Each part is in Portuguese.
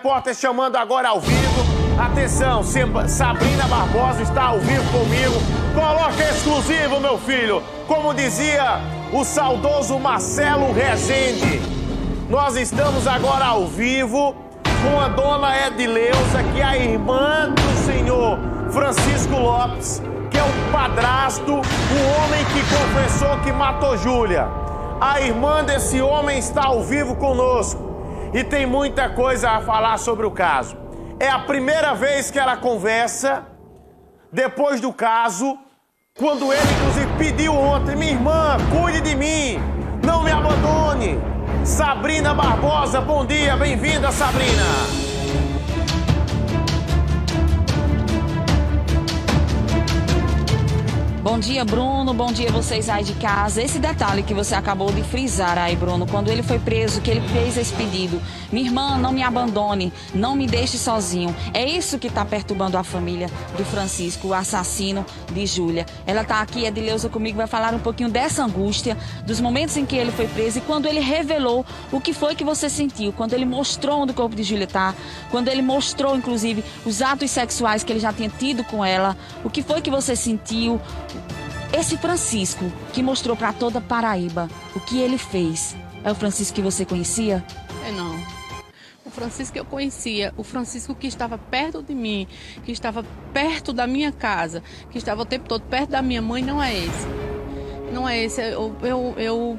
repórter chamando agora ao vivo. Atenção, Sabrina Barbosa está ao vivo comigo. Coloca exclusivo, meu filho. Como dizia o saudoso Marcelo Rezende, nós estamos agora ao vivo com a dona Edileuza, que é a irmã do senhor Francisco Lopes, que é o padrasto, o homem que confessou que matou Júlia. A irmã desse homem está ao vivo conosco e tem muita coisa a falar sobre o caso. É a primeira vez que ela conversa depois do caso, quando ele inclusive pediu ontem: minha irmã, cuide de mim, não me abandone. Sabrina Barbosa, bom dia, bem-vinda, Sabrina. Bom dia, Bruno. Bom dia vocês aí de casa. Esse detalhe que você acabou de frisar aí, Bruno, quando ele foi preso, que ele fez esse pedido: minha irmã, não me abandone, não me deixe sozinho. É isso que está perturbando a família do Francisco, o assassino de Júlia. Ela está aqui, a Edileuza, comigo, vai falar um pouquinho dessa angústia, dos momentos em que ele foi preso e quando ele revelou o que foi que você sentiu, quando ele mostrou onde o corpo de Júlia está, quando ele mostrou, inclusive, os atos sexuais que ele já tinha tido com ela, o que foi que você sentiu. Esse Francisco que mostrou para toda Paraíba o que ele fez, é o Francisco que você conhecia? Não. O Francisco que eu conhecia, o Francisco que estava perto de mim, que estava perto da minha casa, que estava o tempo todo perto da minha mãe, não é esse. Não é esse. Eu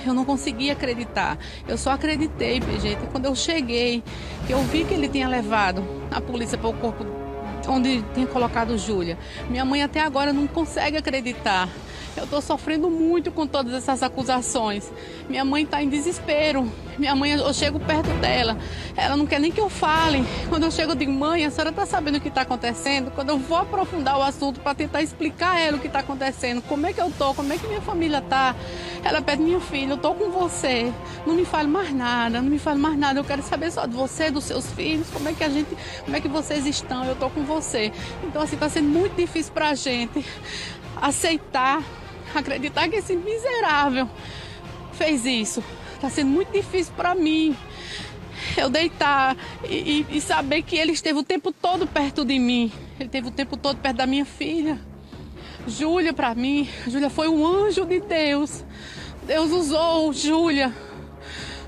não conseguia acreditar. Eu só acreditei, gente, quando eu cheguei, que eu vi que ele tinha levado a polícia para o corpo onde tem colocado Júlia. Minha mãe até agora não consegue acreditar. Eu estou sofrendo muito com todas essas acusações. Minha mãe está em desespero. Minha mãe, eu chego perto dela, ela não quer nem que eu fale. Quando eu chego, eu digo: mãe, a senhora está sabendo o que está acontecendo? Quando eu vou aprofundar o assunto para tentar explicar a ela o que está acontecendo, como é que eu estou, como é que minha família está, ela pede: minha filha, eu estou com você, não me fale mais nada, não me fale mais nada, eu quero saber só de você, dos seus filhos, como é que vocês estão, eu estou com você. Então, assim, está sendo muito difícil para a gente aceitar, acreditar que esse miserável fez isso. Está sendo muito difícil para mim eu deitar e saber que ele esteve o tempo todo perto de mim. Ele esteve o tempo todo perto da minha filha. Júlia, para mim, Júlia foi um anjo de Deus. Deus usou Júlia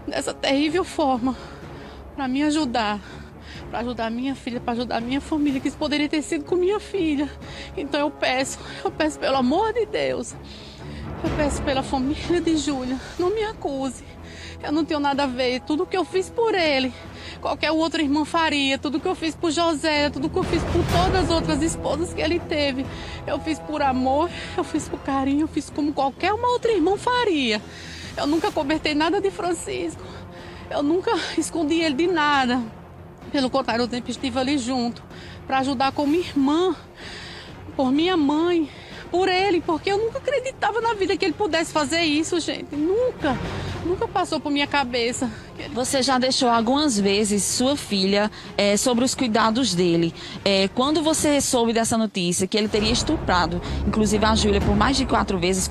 dessa terrível forma para me ajudar. Para ajudar a minha filha, para ajudar a minha família, que isso poderia ter sido com minha filha. Então eu peço pelo amor de Deus, eu peço pela família de Júlia, não me acuse. Eu não tenho nada a ver. Tudo que eu fiz por ele, qualquer outra irmã faria. Tudo que eu fiz por José, tudo que eu fiz por todas as outras esposas que ele teve, eu fiz por amor, eu fiz por carinho, eu fiz como qualquer uma outra irmã faria. Eu nunca cobertei nada de Francisco. Eu nunca escondi ele de nada. Pelo contrário, eu sempre estive ali junto para ajudar como irmã, por minha mãe, por ele, porque eu nunca acreditava na vida que ele pudesse fazer isso, gente. Nunca passou por minha cabeça. Você já deixou algumas vezes sua filha sobre os cuidados dele. Quando você soube dessa notícia, que ele teria estuprado, inclusive a Júlia, por mais de 4 vezes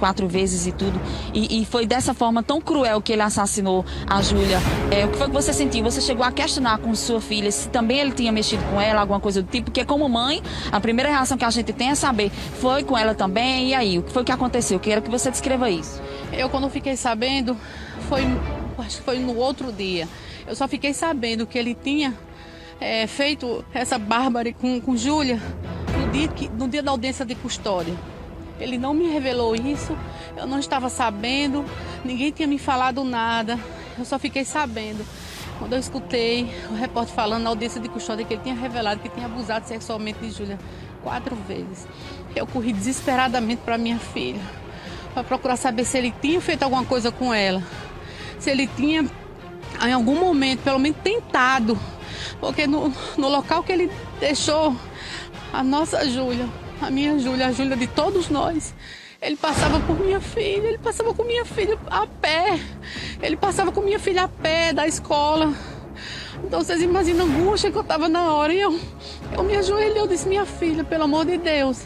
e tudo, e foi dessa forma tão cruel que ele assassinou a Júlia, o que foi que você sentiu? Você chegou a questionar com sua filha se também ele tinha mexido com ela, alguma coisa do tipo? Porque como mãe, a primeira reação que a gente tem é saber: foi com ela também? E aí, o que foi que aconteceu? Eu quero que você descreva isso. Eu, quando fiquei sabendo, acho que foi no outro dia. Eu só fiquei sabendo que ele tinha feito essa bárbara com Júlia no dia da audiência de custódia. Ele não me revelou isso, eu não estava sabendo, ninguém tinha me falado nada. Eu só fiquei sabendo quando eu escutei o repórter falando na audiência de custódia que ele tinha revelado que tinha abusado sexualmente de Júlia 4 vezes. Eu corri desesperadamente para minha filha, para procurar saber se ele tinha feito alguma coisa com ela, se ele tinha, em algum momento, pelo menos tentado, porque no local que ele deixou a nossa Júlia, a minha Júlia, a Júlia de todos nós, ele passava por minha filha, ele passava com minha filha a pé, ele passava com minha filha a pé da escola Então vocês imaginam a angústia que eu estava na hora. E eu me ajoelhei, eu disse, minha filha, pelo amor de Deus,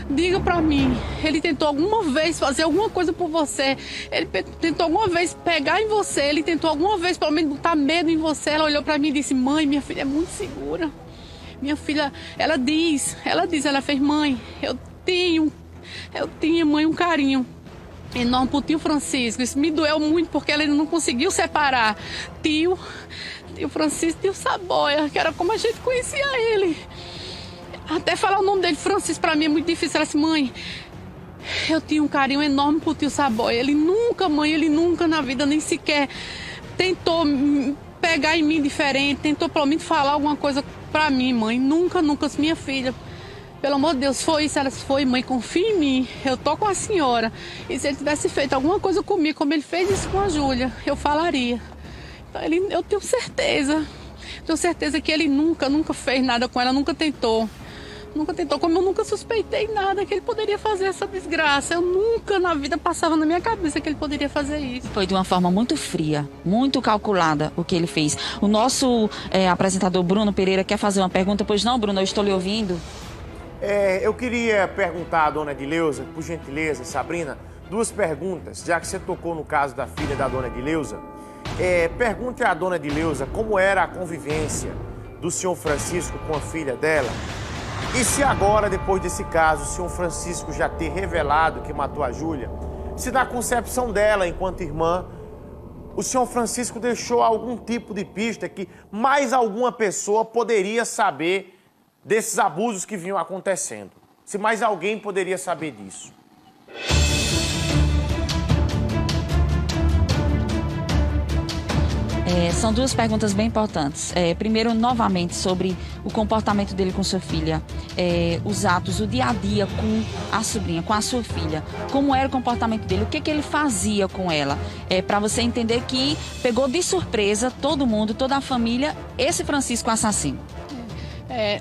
diga para mim, ele tentou alguma vez fazer alguma coisa por você? Ele tentou alguma vez pegar em você? Ele tentou alguma vez, pelo menos, botar medo em você? Ela olhou para mim e disse, mãe, minha filha é muito segura. Minha filha, ela fez, mãe, eu tinha, mãe, um carinho enorme pro tio Francisco. Isso me doeu muito, porque ela não conseguiu separar tio Francisco, tio Saboia, que era como a gente conhecia ele. Até falar o nome dele, Francisco, pra mim é muito difícil. Ela disse, mãe, eu tinha um carinho enorme pro tio Saboia. Ele nunca na vida nem sequer tentou pegar em mim diferente, tentou pelo menos falar alguma coisa pra mim, mãe. Nunca, minha filha. Pelo amor de Deus, foi isso. Ela disse, foi, mãe, confia em mim. Eu tô com a senhora. E se ele tivesse feito alguma coisa comigo, como ele fez isso com a Júlia, eu falaria. Então, eu tenho certeza que ele nunca fez nada com ela, nunca tentou, como eu nunca suspeitei nada que ele poderia fazer essa desgraça. Eu nunca na vida passava na minha cabeça que ele poderia fazer isso. Foi de uma forma muito fria, muito calculada o que ele fez. O nosso apresentador Bruno Pereira quer fazer uma pergunta. Pois não, Bruno, eu estou lhe ouvindo. Eu queria perguntar à dona Edileuza, por gentileza, Sabrina, duas perguntas, já que você tocou no caso da filha da dona Edileuza. Pergunte à dona Edileuza como era a convivência do senhor Francisco com a filha dela. E se agora, depois desse caso, o senhor Francisco já ter revelado que matou a Júlia, se na concepção dela, enquanto irmã, o senhor Francisco deixou algum tipo de pista que mais alguma pessoa poderia saber desses abusos que vinham acontecendo. Se mais alguém poderia saber disso. São duas perguntas bem importantes. Primeiro, novamente, sobre o comportamento dele com sua filha. Os atos, o dia a dia com a sobrinha, com a sua filha. Como era o comportamento dele, o que ele fazia com ela. Para você entender que pegou de surpresa todo mundo, toda a família, esse Francisco assassino.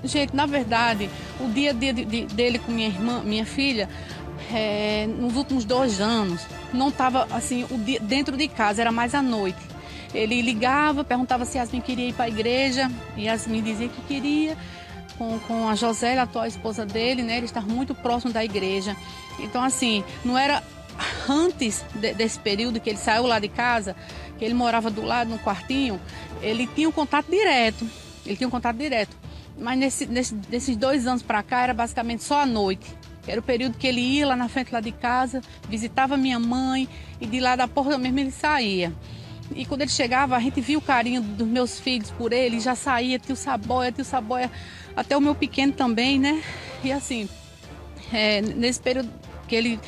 Gente, na verdade, o dia a dia dele com minha filha, nos últimos 2 anos, não estava assim, o dia dentro de casa, era mais à noite. Ele ligava, perguntava se Yasmin queria ir para a igreja, e Yasmin dizia que queria, com a Josélia, a atual esposa dele, né? Ele estava muito próximo da igreja. Então, assim, não era antes desse período que ele saiu lá de casa, que ele morava do lado, no quartinho, ele tinha um contato direto. Mas nesses 2 anos para cá, era basicamente só à noite. Era o período que ele ia lá na frente lá de casa, visitava minha mãe, e de lá da porta mesmo ele saía. E quando ele chegava, a gente via o carinho dos meus filhos por ele, já saía, tio Saboia, até o meu pequeno também, né? E assim, nesse período que ele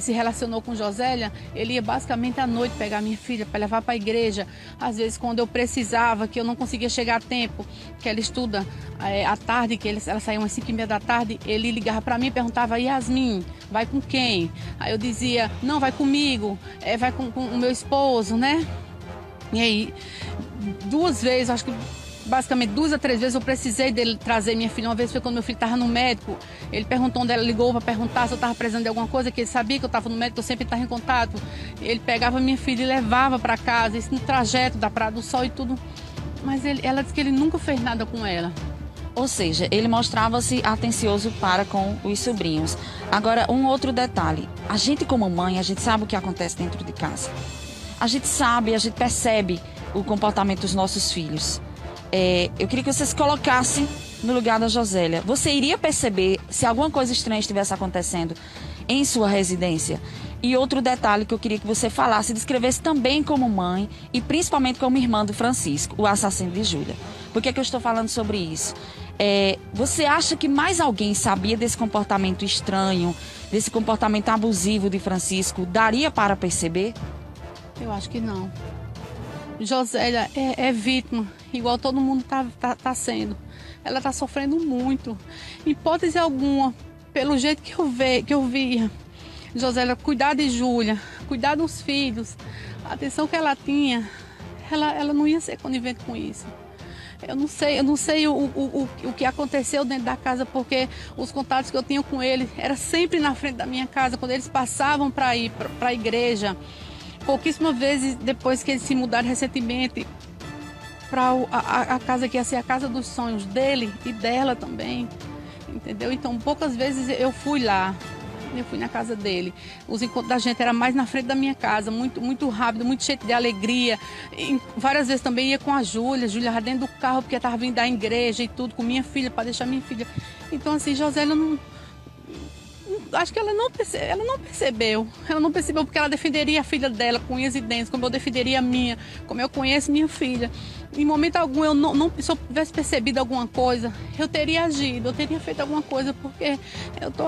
se relacionou com Josélia, ele ia basicamente à noite pegar minha filha para levar para a igreja. Às vezes, quando eu precisava, que eu não conseguia chegar a tempo, que ela estuda à tarde, que ela saiu às 5h30 da tarde, ele ligava para mim e perguntava, Yasmin, vai com quem? Aí eu dizia, não, vai comigo, vai com o meu esposo, né? E aí, 2 vezes, acho que basicamente 2 a 3 vezes eu precisei dele trazer minha filha. Uma vez foi quando meu filho estava no médico, ele perguntou onde ela, ligou para perguntar se eu estava precisando de alguma coisa, que ele sabia que eu estava no médico, eu sempre estava em contato. Ele pegava minha filha e levava para casa, isso no trajeto da Praia do Sol e tudo. Mas ela disse que ele nunca fez nada com ela. Ou seja, ele mostrava-se atencioso para com os sobrinhos. Agora, um outro detalhe. A gente como mãe, a gente sabe o que acontece dentro de casa. A gente sabe, a gente percebe o comportamento dos nossos filhos. Eu queria que você se colocasse no lugar da Josélia. Você iria perceber se alguma coisa estranha estivesse acontecendo em sua residência? E outro detalhe que eu queria que você falasse, descrevesse também como mãe e principalmente como irmã do Francisco, o assassino de Júlia. Por que eu estou falando sobre isso? Você acha que mais alguém sabia desse comportamento estranho, desse comportamento abusivo de Francisco? Daria para perceber? Eu acho que não. Josélia é vítima, igual todo mundo tá sendo. Ela está sofrendo muito. Hipótese alguma, pelo jeito que eu via, Josélia cuidar de Júlia, cuidar dos filhos, a atenção que ela tinha, ela não ia ser conivente com isso. Eu não sei o que aconteceu dentro da casa, porque os contatos que eu tinha com ele era sempre na frente da minha casa, quando eles passavam para ir para a igreja. Pouquíssimas vezes depois que eles se mudaram recentemente, a casa que ia ser a casa dos sonhos dele e dela também, entendeu? Então, poucas vezes eu fui lá. Eu fui na casa dele. Os encontros da gente era mais na frente da minha casa, muito, muito rápido, muito cheio de alegria. E várias vezes também ia com a Júlia estava dentro do carro porque estava vindo da igreja e tudo, com minha filha, para deixar minha filha. Então, assim, Josélia não... Acho que ela não percebeu. Ela não percebeu porque ela defenderia a filha dela com unhas e dentes, como eu defenderia a minha, como eu conheço minha filha. Em momento algum, se eu tivesse percebido alguma coisa, eu teria agido, eu teria feito alguma coisa, porque eu tô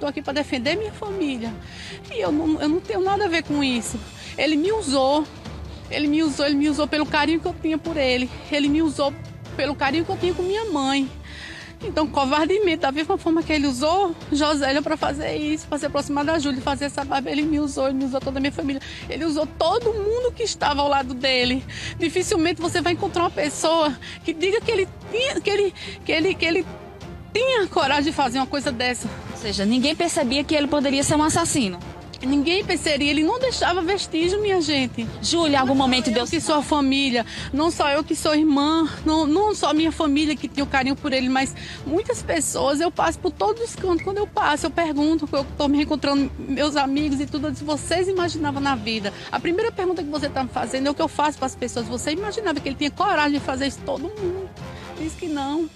aqui para defender minha família. E eu não tenho nada a ver com isso. Ele me usou pelo carinho que eu tinha por ele. Ele me usou pelo carinho que eu tinha com minha mãe. Então, covardemente, da mesma forma que ele usou Josélia para fazer isso, para se aproximar da Júlia, fazer essa barba, ele me usou toda a minha família. Ele usou todo mundo que estava ao lado dele. Dificilmente você vai encontrar uma pessoa que diga que ele tinha coragem de fazer uma coisa dessa. Ou seja, ninguém percebia que ele poderia ser um assassino. Ninguém perceberia, ele não deixava vestígio, minha gente. Júlia, em algum momento deu... Eu que sou a família, não só eu que sou irmã, não só minha família que tinha o carinho por ele, mas muitas pessoas, eu passo por todos os cantos, quando eu passo, eu pergunto, eu estou me reencontrando meus amigos e tudo, eu disse, vocês imaginavam na vida? A primeira pergunta que você está me fazendo é o que eu faço para as pessoas, você imaginava que ele tinha coragem de fazer isso todo mundo? Diz que não.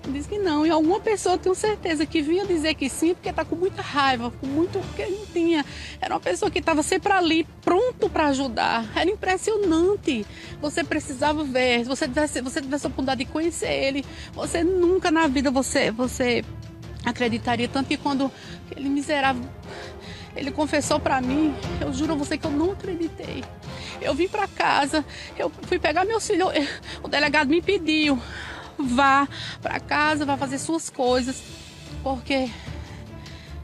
Diz que não, e alguma pessoa, tenho certeza, que vinha dizer que sim, porque está com muita raiva, porque ele não tinha. Era uma pessoa que estava sempre ali, pronto para ajudar. Era impressionante. Você precisava ver, você tivesse a oportunidade de conhecer ele. Você nunca na vida você acreditaria. Tanto que quando aquele miserável, ele confessou para mim, eu juro a você que eu não acreditei. Eu vim para casa, eu fui pegar meus filhos, o delegado me pediu, vá para casa, vá fazer suas coisas, porque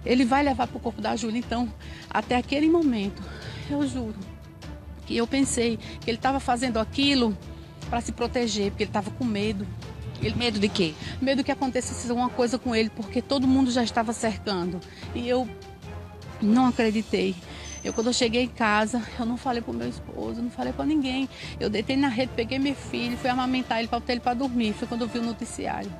ele vai levar para o corpo da Júlia. Então, até aquele momento, eu juro que eu pensei que ele estava fazendo aquilo para se proteger, porque ele estava com medo. Medo de quê? Medo que acontecesse alguma coisa com ele, porque todo mundo já estava cercando. E eu não acreditei. Quando eu cheguei em casa, eu não falei pro meu esposo, não falei pra ninguém. Eu deitei na rede, peguei meu filho, fui amamentar ele, botei ele pra dormir. Foi quando eu vi o noticiário.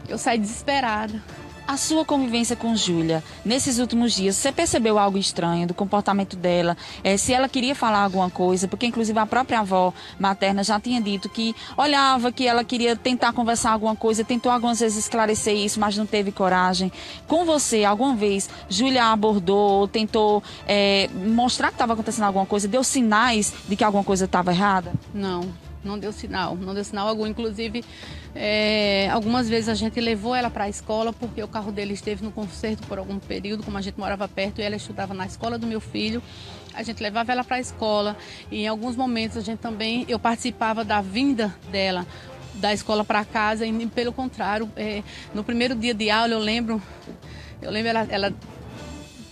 Eu saí desesperada. A sua convivência com Júlia, nesses últimos dias, você percebeu algo estranho do comportamento dela? Se ela queria falar alguma coisa, porque inclusive a própria avó materna já tinha dito que olhava, que ela queria tentar conversar alguma coisa, tentou algumas vezes esclarecer isso, mas não teve coragem. Com você, alguma vez, Júlia abordou, tentou mostrar que estava acontecendo alguma coisa, deu sinais de que alguma coisa estava errada? Não deu sinal algum. Inclusive, algumas vezes a gente levou ela para a escola porque o carro dele esteve no concerto por algum período, como a gente morava perto e ela estudava na escola do meu filho. A gente levava ela para a escola e em alguns momentos eu participava da vinda dela da escola para casa e pelo contrário, no primeiro dia de aula eu lembro ela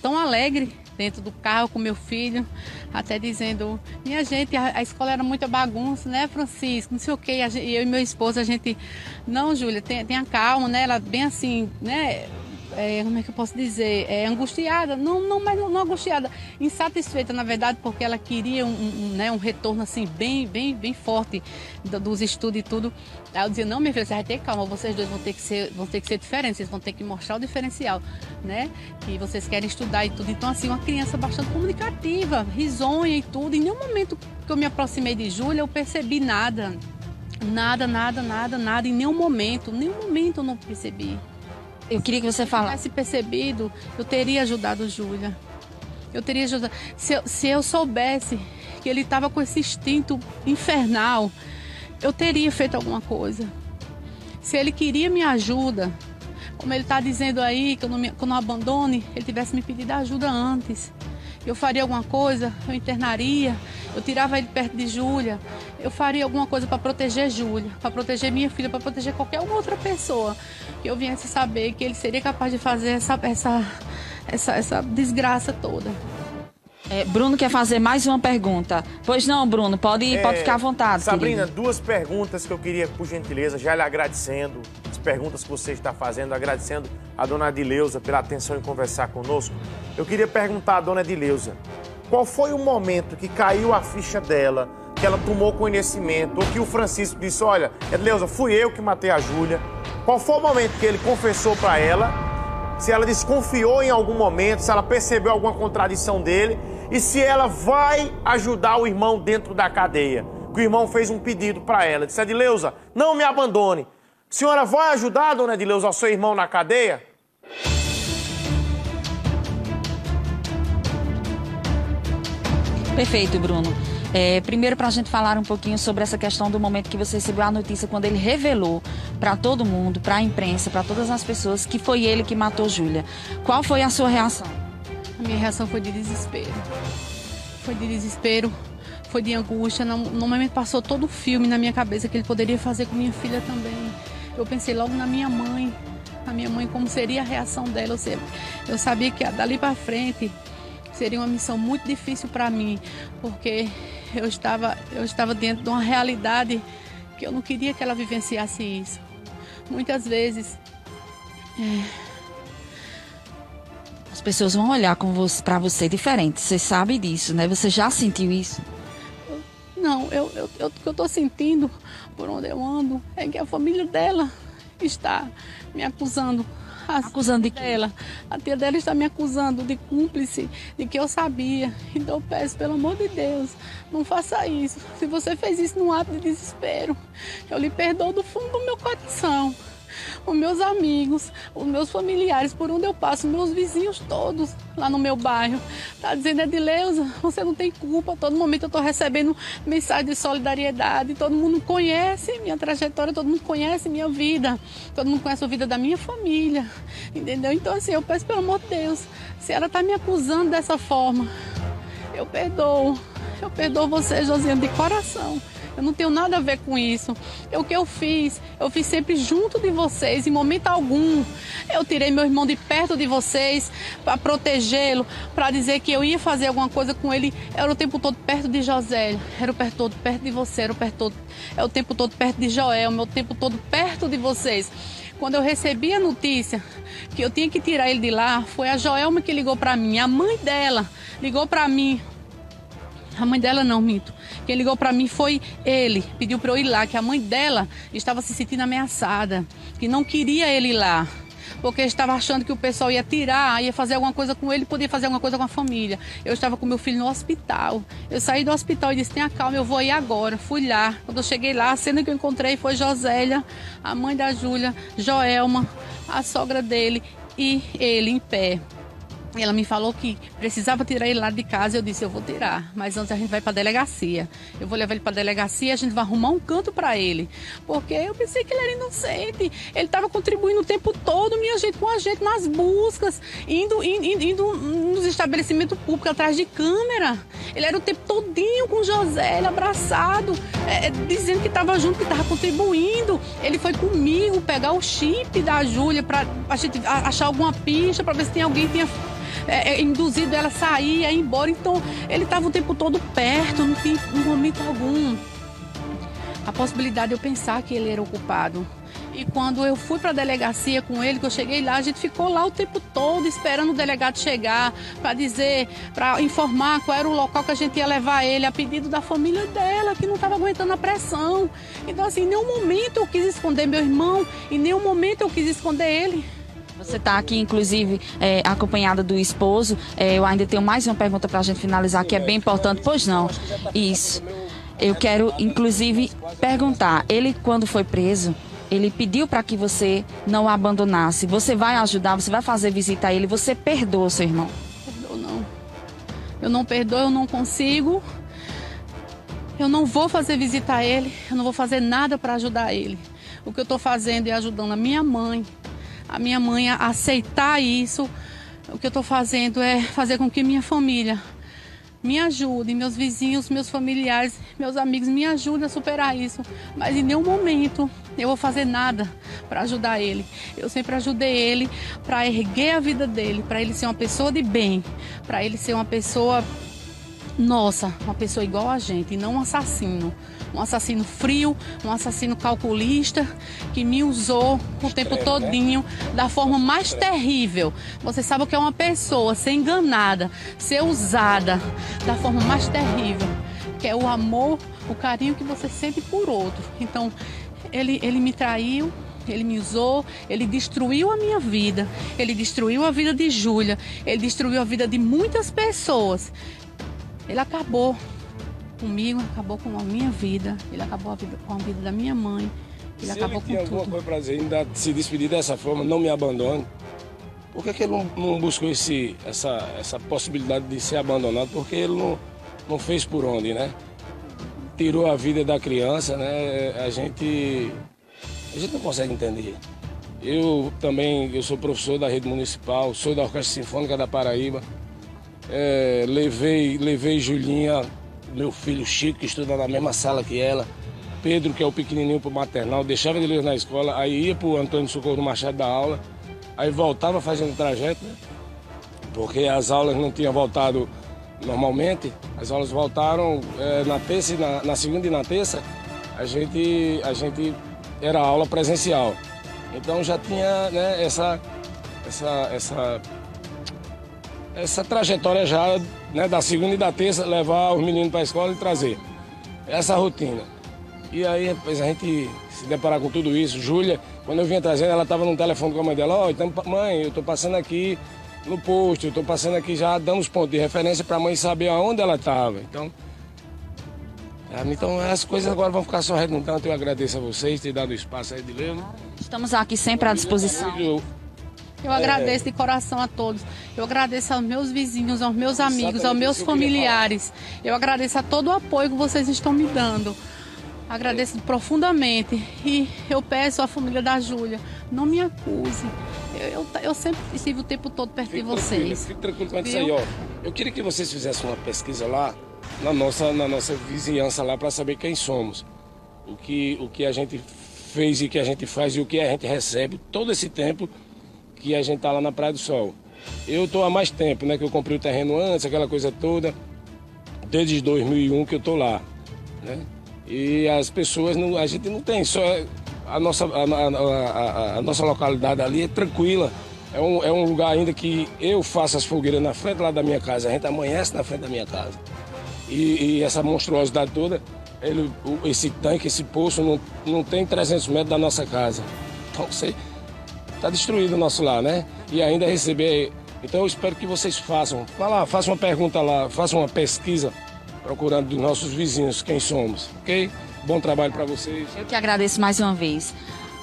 tão alegre dentro do carro com meu filho, até dizendo, minha gente, a escola era muita bagunça, né, Francisco, não sei o quê, eu e meu esposo, a gente, não, Júlia, tenha calma, né, ela bem assim, né, como é que eu posso dizer, angustiada, mas não angustiada, insatisfeita, na verdade, porque ela queria um retorno, assim, bem forte dos estudos e tudo. Aí eu dizia, não, minha filha, você vai ter calma, vocês dois vão ter que ser diferentes, vocês vão ter que mostrar o diferencial, né, que vocês querem estudar e tudo. Então, assim, uma criança bastante comunicativa, risonha e tudo. Em nenhum momento que eu me aproximei de Júlia, eu percebi nada, em nenhum momento eu não percebi. Eu queria que você falasse. Se tivesse percebido, eu teria ajudado Júlia. Eu teria ajudado. Se eu soubesse que ele estava com esse instinto infernal, eu teria feito alguma coisa. Se ele queria minha ajuda, como ele está dizendo aí, que eu não abandone, ele tivesse me pedido ajuda antes. Eu faria alguma coisa, eu internaria, eu tirava ele perto de Júlia, eu faria alguma coisa para proteger Júlia, para proteger minha filha, para proteger qualquer outra pessoa que eu viesse saber que ele seria capaz de fazer essa desgraça toda. Bruno quer fazer mais uma pergunta. Pois não, Bruno, pode ficar à vontade, Sabrina, querido. 2 perguntas que eu queria, por gentileza, já lhe agradecendo, as perguntas que você está fazendo, agradecendo a dona Adileuza pela atenção em conversar conosco. Eu queria perguntar à dona Adileuza, qual foi o momento que caiu a ficha dela que ela tomou conhecimento, ou que o Francisco disse, olha, Edileuza, fui eu que matei a Júlia. Qual foi o momento que ele confessou para ela? Se ela desconfiou em algum momento, se ela percebeu alguma contradição dele e se ela vai ajudar o irmão dentro da cadeia. Que o irmão fez um pedido para ela, disse, Edileuza, não me abandone. A senhora vai ajudar, dona Edileuza, o seu irmão na cadeia? Perfeito, Bruno. Primeiro, para a gente falar um pouquinho sobre essa questão do momento que você recebeu a notícia, quando ele revelou para todo mundo, para a imprensa, para todas as pessoas, que foi ele que matou Júlia. Qual foi a sua reação? A minha reação foi de desespero. Foi de desespero, foi de angústia. No momento passou todo o filme na minha cabeça que ele poderia fazer com minha filha também. Eu pensei logo na minha mãe. A minha mãe, como seria a reação dela. Eu sabia que dali para frente seria uma missão muito difícil para mim, porque eu estava dentro de uma realidade que eu não queria que ela vivenciasse isso. Muitas vezes as pessoas vão olhar para você diferente, você sabe disso, né? Você já sentiu isso? Não, o que eu estou sentindo por onde eu ando é que a família dela está me acusando. Acusando de quê? A tia dela está me acusando de cúmplice, de que eu sabia. Então eu peço, pelo amor de Deus, não faça isso. Se você fez isso num ato de desespero, eu lhe perdoo do fundo do meu coração. Os meus amigos, os meus familiares, por onde eu passo, meus vizinhos todos lá no meu bairro, tá dizendo, Edileuza, você não tem culpa. A todo momento eu tô recebendo mensagem de solidariedade, todo mundo conhece minha trajetória, todo mundo conhece minha vida, todo mundo conhece a vida da minha família, entendeu? Então assim, eu peço pelo amor de Deus, se ela tá me acusando dessa forma, eu perdoo você, Josiane, de coração. Eu não tenho nada a ver com isso. O que eu fiz sempre junto de vocês, em momento algum. Eu tirei meu irmão de perto de vocês para protegê-lo, para dizer que eu ia fazer alguma coisa com ele. Era o tempo todo perto de Josélia, era o tempo todo perto de você, era o tempo todo perto de Joel, o tempo todo perto de vocês. Quando eu recebi a notícia que eu tinha que tirar ele de lá, foi a Joelma que ligou para mim. A mãe dela ligou para mim. A mãe dela não, minto. Quem ligou para mim foi ele. Pediu para eu ir lá, que a mãe dela estava se sentindo ameaçada, que não queria ele ir lá, porque estava achando que o pessoal ia tirar, ia fazer alguma coisa com ele, podia fazer alguma coisa com a família. Eu estava com meu filho no hospital. Eu saí do hospital e disse, tenha calma, eu vou ir agora. Fui lá. Quando eu cheguei lá, a cena que eu encontrei foi Josélia, a mãe da Júlia, Joelma, a sogra dele e ele em pé. Ela me falou que precisava tirar ele lá de casa. Eu disse, eu vou tirar, mas antes a gente vai para a delegacia. Eu vou levar ele para a delegacia, a gente vai arrumar um canto para ele. Porque eu pensei que ele era inocente. Ele estava contribuindo o tempo todo, com a gente nas buscas, indo nos estabelecimentos públicos atrás de câmera. Ele era o tempo todinho com Josélia, abraçado, dizendo que estava junto, que estava contribuindo. Ele foi comigo pegar o chip da Júlia para a gente achar alguma pista, para ver se tem alguém que tinha induzido ela a sair, a ir embora. Então ele estava o tempo todo perto, não tinha em momento algum a possibilidade de eu pensar que ele era o culpado. E quando eu fui para a delegacia com ele, que eu cheguei lá, a gente ficou lá o tempo todo esperando o delegado chegar para informar qual era o local que a gente ia levar ele, a pedido da família dela, que não estava aguentando a pressão. Então assim, em nenhum momento eu quis esconder meu irmão, em nenhum momento eu quis esconder ele. Você está aqui, inclusive, acompanhada do esposo. Eu ainda tenho mais uma pergunta para a gente finalizar, que é bem importante. Pois não, isso. Eu quero, inclusive, perguntar. Ele, quando foi preso, ele pediu para que você não o abandonasse. Você vai ajudar, você vai fazer visita a ele. Você perdoa seu irmão? Perdoo não. Eu não perdoo, eu não consigo. Eu não vou fazer visita a ele. Eu não vou fazer nada para ajudar ele. O que eu estou fazendo é ajudando a minha mãe a aceitar isso. O que eu estou fazendo é fazer com que minha família me ajude, meus vizinhos, meus familiares, meus amigos me ajudem a superar isso. Mas em nenhum momento eu vou fazer nada para ajudar ele. Eu sempre ajudei ele para erguer a vida dele, para ele ser uma pessoa de bem, para ele ser uma pessoa nossa, uma pessoa igual a gente, e não um assassino. Um assassino frio, um assassino calculista, que me usou o tempo todinho da forma mais terrível. Você sabe o que é uma pessoa ser enganada, ser usada da forma mais terrível, que é o amor o carinho que você sente por outro. Então, ele me traiu, ele me usou, ele destruiu a minha vida, ele destruiu a vida de Júlia, ele destruiu a vida de muitas pessoas. Ele acabou comigo, acabou com a minha vida, ele acabou com a vida da minha mãe, ele acabou com tudo. Se ele tinha alguma coisa para dizer, ainda se despedir dessa forma, não me abandone, por que ele não buscou essa possibilidade de ser abandonado? Porque ele não fez por onde, né? Tirou a vida da criança, né? A gente não consegue entender. Eu sou professor da rede municipal, sou da Orquestra Sinfônica da Paraíba. Levei Julinha, meu filho Chico, que estuda na mesma sala que ela, Pedro, que é o pequenininho, para o maternal, deixava ele na escola, aí ia para o Antônio Socorro Machado da aula, aí voltava fazendo trajeto, né? Porque as aulas não tinham voltado normalmente, as aulas voltaram na terça, na segunda e na terça, a gente era aula presencial. Então já tinha, né, essa trajetória já, né, da segunda e da terça, levar os meninos para a escola e trazer. Essa rotina. E aí, depois a gente se deparar com tudo isso. Júlia, quando eu vinha trazendo, ela estava no telefone com a mãe dela. Mãe, eu estou passando aqui no posto, eu estou passando aqui já dando os pontos de referência para a mãe saber aonde ela estava. Então, as coisas agora vão ficar só redundantes. Eu agradeço a vocês por ter dado espaço aí de ler. Estamos aqui sempre à disposição. Eu agradeço de coração a todos. Eu agradeço aos meus vizinhos, aos meus amigos, aos meus familiares. Eu agradeço a todo o apoio que vocês estão me dando. Agradeço profundamente. E eu peço à família da Júlia, não me acuse. Eu sempre estive o tempo todo perto de vocês. Fique tranquilo com isso aí, ó. Eu queria que vocês fizessem uma pesquisa lá, na nossa vizinhança lá, para saber quem somos. O que a gente fez e o que a gente faz e o que a gente recebe todo esse tempo que a gente tá lá na Praia do Sol. Eu tô há mais tempo, né, que eu comprei o terreno antes, aquela coisa toda, desde 2001 que eu tô lá, né? E as pessoas, a gente não tem, só a nossa localidade ali é tranquila, é um lugar ainda que eu faço as fogueiras na frente lá da minha casa, a gente amanhece na frente da minha casa. E essa monstruosidade toda, esse tanque, esse poço não tem 300 metros da nossa casa. Então você está destruído o nosso lar, né? E ainda receber. Então eu espero que vocês façam uma pergunta lá, façam uma pesquisa procurando dos nossos vizinhos quem somos, ok? Bom trabalho para vocês. Eu que agradeço mais uma vez.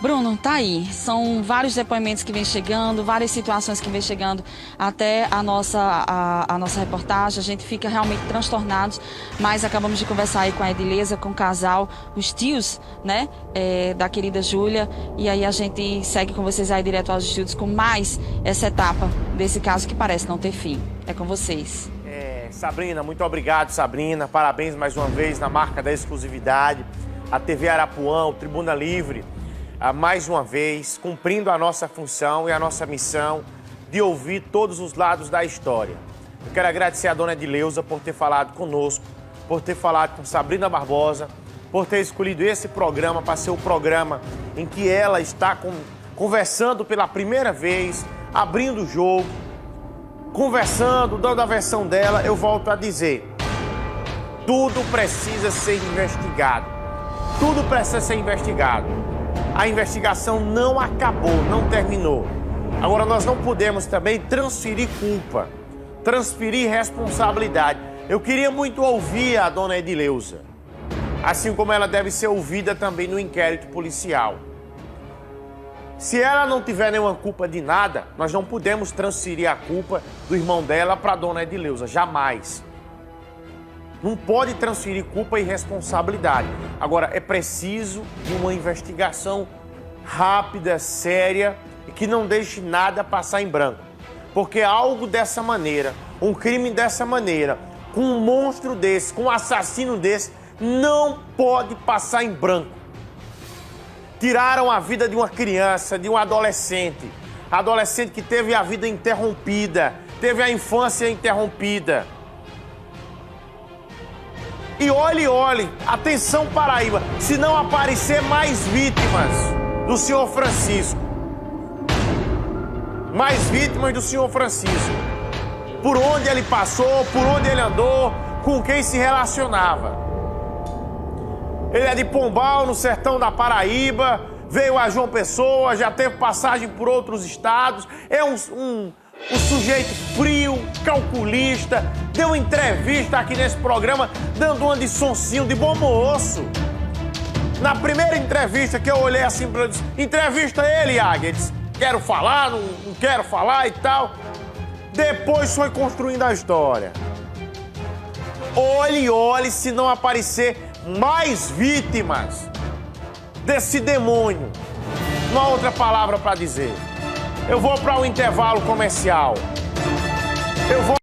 Bruno, tá aí. São vários depoimentos que vêm chegando, várias situações que vêm chegando até a nossa reportagem. A gente fica realmente transtornados, mas acabamos de conversar aí com a Edileza, com o casal, os tios, né, da querida Júlia. E aí a gente segue com vocês aí direto aos estudos com mais essa etapa desse caso que parece não ter fim. É com vocês. Sabrina, muito obrigado, Sabrina. Parabéns mais uma vez na marca da exclusividade. A TV Arapuã, o Tribuna Livre, mais uma vez, cumprindo a nossa função e a nossa missão de ouvir todos os lados da história. Eu quero agradecer a dona Edileuza por ter falado conosco, por ter falado com Sabrina Barbosa, por ter escolhido esse programa para ser o programa em que ela está conversando pela primeira vez, abrindo o jogo, conversando, dando a versão dela. Eu volto a dizer, tudo precisa ser investigado. Tudo precisa ser investigado. A investigação não acabou, não terminou. Agora, nós não podemos também transferir culpa, transferir responsabilidade. Eu queria muito ouvir a dona Edileuza, assim como ela deve ser ouvida também no inquérito policial. Se ela não tiver nenhuma culpa de nada, nós não podemos transferir a culpa do irmão dela para a dona Edileuza, jamais. Não pode transferir culpa e responsabilidade. Agora, é preciso de uma investigação rápida, séria e que não deixe nada passar em branco. Porque algo dessa maneira, um crime dessa maneira, com um monstro desse, com um assassino desse, não pode passar em branco. Tiraram a vida de uma criança, de um adolescente. Adolescente que teve a vida interrompida, teve a infância interrompida. E olhe, atenção Paraíba, se não aparecer mais vítimas do senhor Francisco. Mais vítimas do senhor Francisco. Por onde ele passou, por onde ele andou, com quem se relacionava. Ele é de Pombal, no sertão da Paraíba, veio a João Pessoa, já teve passagem por outros estados, é um sujeito frio, calculista, deu entrevista aqui nesse programa, dando uma de sonsinho, de bom moço. Na primeira entrevista que eu olhei assim para ele, entrevista ele, Águia. Ele disse, quero falar, não quero falar e tal. Depois foi construindo a história. Olhe se não aparecer mais vítimas desse demônio. Não há outra palavra para dizer. Eu vou para o intervalo comercial. Eu vou